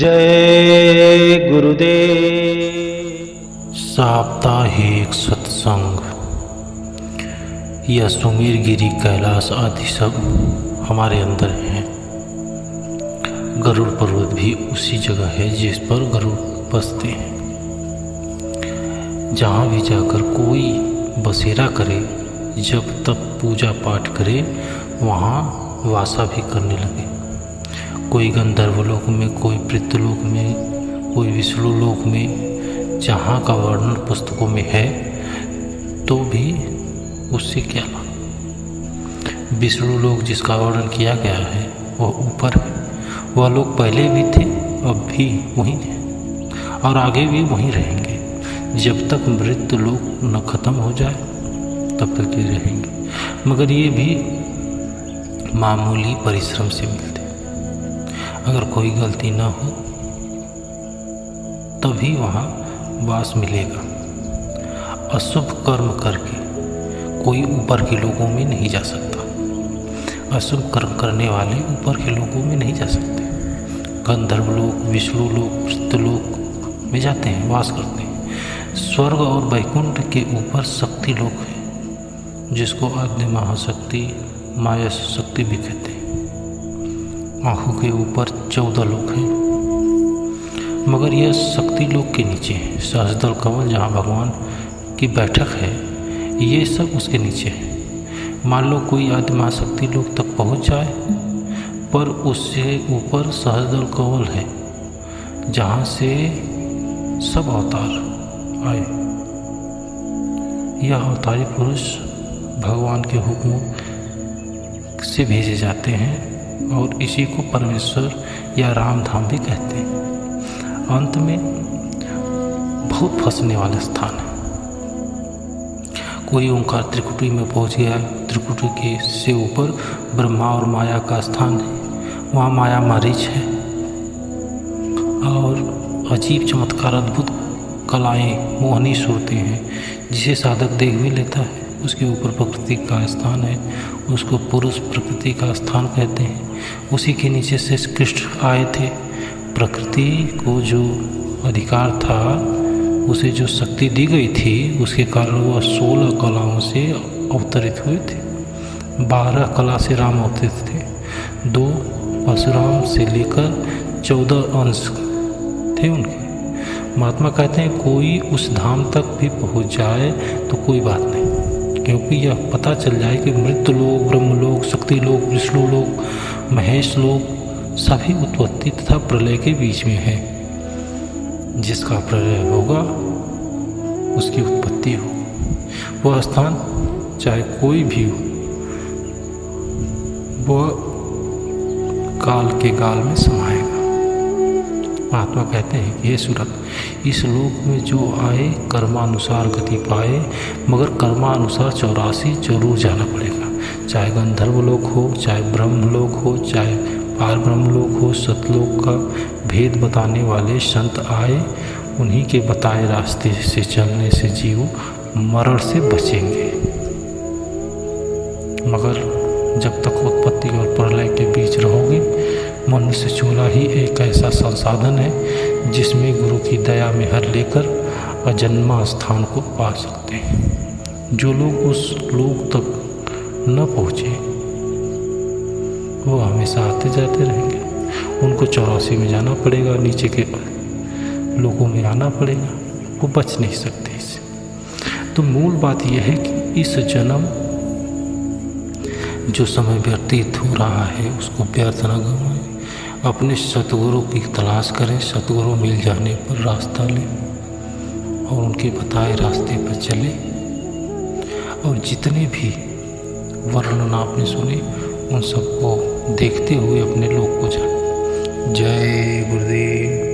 जय गुरुदेव। साप्ताहिक सत्संग। यह सुमेर गिरी कैलाश आदि सब हमारे अंदर हैं। गरुड़ पर्वत भी उसी जगह है जिस पर गरुड़ बसते हैं। जहाँ भी जाकर कोई बसेरा करे, जब तब पूजा पाठ करे, वहाँ वासा भी करने लगे। कोई गंधर्व लोक में, कोई पृथ्वीलोक में, कोई विष्णु लोक में, जहाँ का वर्णन पुस्तकों में है, तो भी उससे क्या लाभ। विष्णु लोक जिसका वर्णन किया गया है वह ऊपर है। वह लोग पहले भी थे, अब भी वहीं हैं और आगे भी वहीं रहेंगे। जब तक मृत्यु लोक न खत्म हो जाए तब तक ये रहेंगे। मगर ये भी मामूली परिश्रम से मिलते। अगर कोई गलती न हो तभी वहाँ वास मिलेगा। अशुभ कर्म करके कोई ऊपर के लोगों में नहीं जा सकता। अशुभ कर्म करने वाले ऊपर के लोगों में नहीं जा सकते। गंधर्व लोक, विष्णु लोक, पृथ्वीलोक में जाते हैं, वास करते हैं। स्वर्ग और वैकुंठ के ऊपर शक्ति लोक है, जिसको आद्य महाशक्ति, माया शक्ति भी कहते हैं। आँखों के ऊपर 14 लोक हैं, मगर यह शक्ति लोक के नीचे है। सहस्त्रदल कमल जहाँ भगवान की बैठक है, ये सब उसके नीचे है। मान लो कोई आदि महाशक्ति लोक तक पहुँच जाए, पर उससे ऊपर सहस्त्रदल कमल है, जहाँ से सब अवतार आए। यह अवतारी पुरुष भगवान के हुक्म से भेजे जाते हैं और इसी को परमेश्वर या राम धाम भी कहते हैं। अंत में बहुत फंसने वाला स्थान है। कोई ओंकार त्रिकुटी में पहुंच गया, त्रिकुटी के से ऊपर ब्रह्मा और माया का स्थान है। वहाँ माया मारीच है और अजीब चमत्कार, अद्भुत कलाएं, मोहनी सूरतें हैं, जिसे साधक देख भी लेता है। उसके ऊपर प्रकृति का स्थान है, उसको पुरुष प्रकृति का स्थान कहते हैं। उसी के नीचे से कृष्ण आए थे। प्रकृति को जो अधिकार था, उसे जो शक्ति दी गई थी, उसके कारण वह 16 कलाओं से अवतरित हुए थे। 12 कला से राम अवतरित थे। 2 परशुराम से लेकर 14 अंश थे उनके। महात्मा कहते हैं कोई उस धाम तक भी पहुंच जाए तो कोई बात नहीं, क्योंकि यह पता चल जाए कि मृत्यु लोक, ब्रह्मलोक, शक्ति लोक, विष्णु लोक, महेश लोक सभी उत्पत्ति तथा प्रलय के बीच में है। जिसका प्रलय होगा उसकी उत्पत्ति हो। वह स्थान चाहे कोई भी हो, वह काल के गाल में समाएगा। महात्मा कहते हैं कि हे सूरत, इस लोक में जो आए कर्मानुसार गति पाए, मगर कर्मानुसार 84 जरूर जाना पड़ेगा। चाहे गंधर्व लोक हो, चाहे ब्रह्म लोक हो, चाहे पार ब्रह्म लोक हो, सतलोक का भेद बताने वाले संत आए। उन्हीं के बताए रास्ते से चलने से जीव मरण से बचेंगे। मगर जब तक उत्पत्ति और प्रलय के बीच रहोगे, मनुष्य चूल्हा ही एक ऐसा संसाधन है जिसमें गुरु की दया में हर लेकर अजन्मा स्थान को पा सकते हैं। जो लोग उस लोक तक न पहुँचे, वो हमेशा आते जाते रहेंगे। उनको 84 में जाना पड़ेगा, नीचे के लोगों में आना पड़ेगा। वो बच नहीं सकते इससे। तो मूल बात यह है कि इस जन्म जो समय व्यतीत हो रहा है उसको व्यर्थ न गवाएं। अपने सतगुरु की तलाश करें। सतगुरु मिल जाने पर रास्ता लें और उनके बताए रास्ते पर चलें। और जितने भी वर्णन आपने सुने, उन सबको देखते हुए अपने लोक को जाएं। जय गुरुदेव।